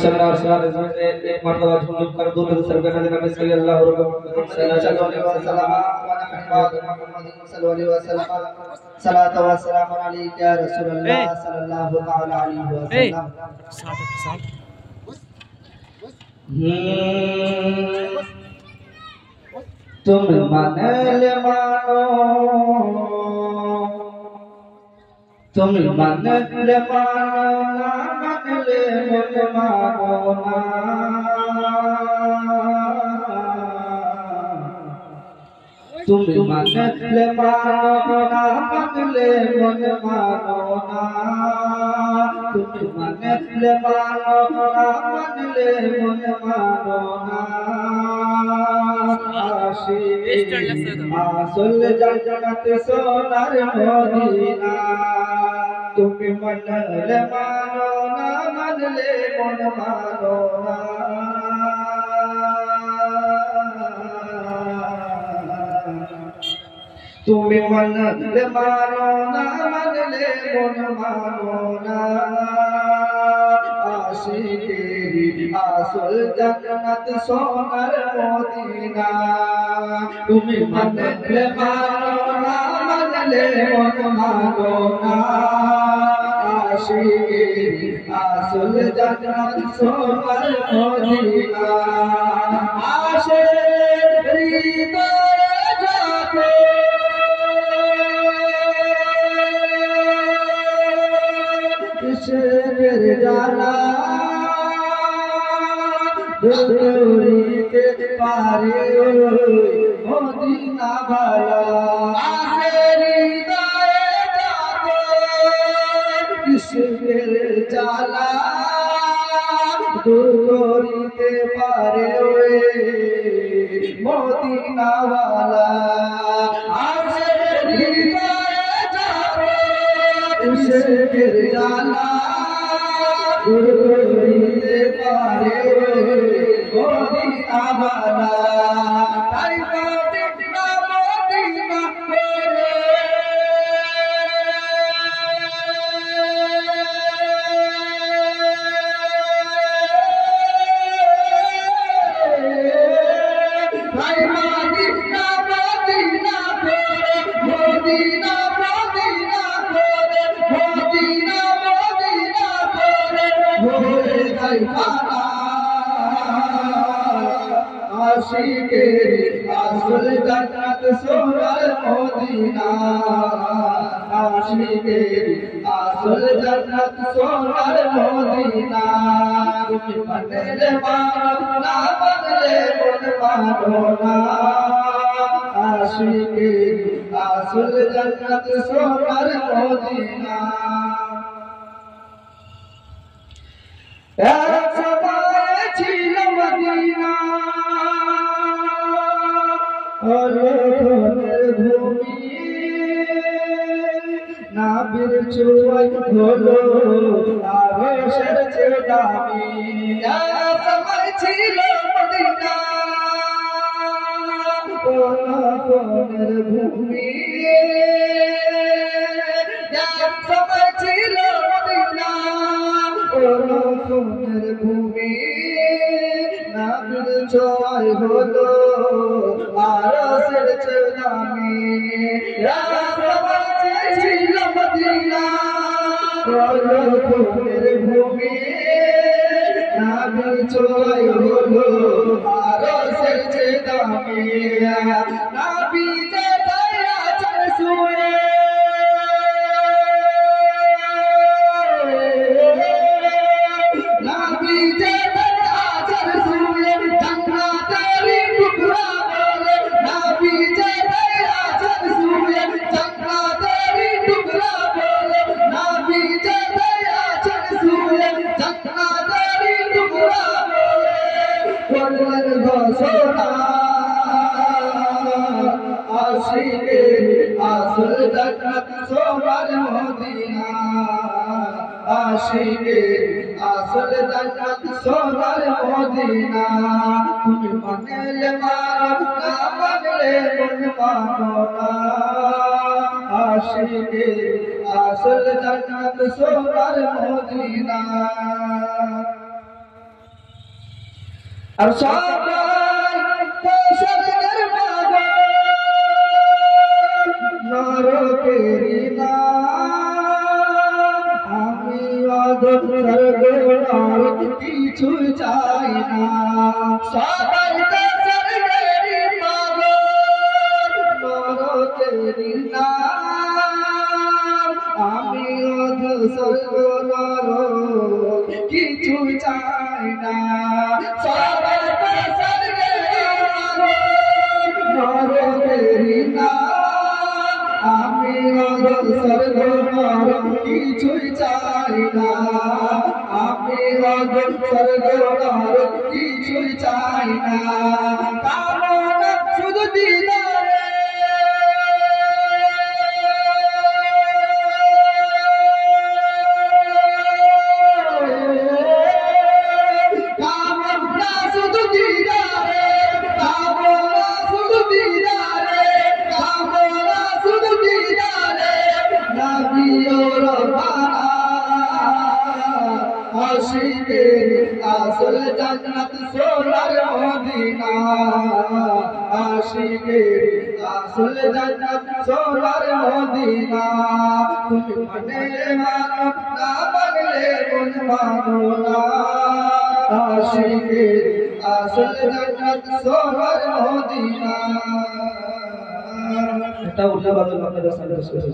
सल्लल्लाहु अलैहि वसल्लम से एक मर्तबा झुंड कर दूर से सरकार नबी सल्लल्लाहु अलैहि वसल्लम सल्लल्लाहु अलैहि वसल्लम सलातो व सलाम अलैका या रसूलल्लाह सल्लल्लाहु तआला अलैहि वसल्लम। तुम मनले मानो तुम मनले मानो ना मनले मन मानो ना तुम मनले मानो ना मनले मन मानो ना तुम मनले मानो ना मनले मन मानो ना आसल जन्नत सोनार मदीना तुम मनले मानो ना मनले मन मानो ना तुम मनले मानो ना मनले मन मानो ना आशिकेरी आसल जन्नत सोनार मदीना तुम मनले मानो ना मनले मन मानो ना आशिकेरी आसल जन्नत सोनार मदीना आशिक हृदय जाके शेर जाला दूरी के पारे मदीना वाला आखिरी दाए जाके शेर जाला दूरी के पारे मदीना वाला आखिरी दाए जाके शेर जाला गुरुते पारे मदीना वाला ताई मदीना मदीना करे ताई मदीना मदीना करे मदीना मदीना करे मदीना मदीना करे भोरे ताई पाना आशिकेरी आसल जन्नत सोनार मदीना आशिकेरी आसल जन्नत सोनार मदीना तुम मनले मानो ना मनले मन मानो ना आशिकेरी आसल जन्नत सोनार मदीना एक समय छिल मदीना और भूमि नाबिर चुआई होलो आवेशर चेदामी एक समय छिल मदीना और भूमि एक समय छिल मदीना सोनर भूमि नाबिर चोय होलो आरसेर चेदामी छिल मदीना सोनर भूमि नाबिर चोय होलो आरसेर चेदामी नाबी जे दया चल सुए आसल जन्नत सोनार मदीना आशिकेरी आसल जन्नत सोनार मदीना तुम मनले मानो ना मनले मन मानो ना आशिकेरी आसल जन्नत सोनार मदीना আর সবাই তো স্বর্গের পাগল নরকেরই না আমি অধম স্বর্গ নরক কিছু চাই না সবাই তো স্বর্গেরই পাগল নরকেরই না আমি অধম স্বর্গ নরক কিছু চাই না সবাই তো স্বর্গেরই পাগল নরকেরই না আমি অধম স্বর্গ নরক কিছুই চাই না আমি অধম স্বর্গ নরক কিছুই চাই না কামনা শুধু দিদারে কামনা শুধু দিদারে কামনা শুধু দিদারে কামনা শুধু দিদারে নবী ও রব্বানা আশিকের আসল জান্নাত সোনার মদিনা আশিকের আসল জান্নাত সোনার মদিনা তুমি মানে মানো না মানলে মন মানো না আশিকের আসল জান্নাত সোনার মদিনা এটা উল্টা বাদল আপনাদের সামনে পেশ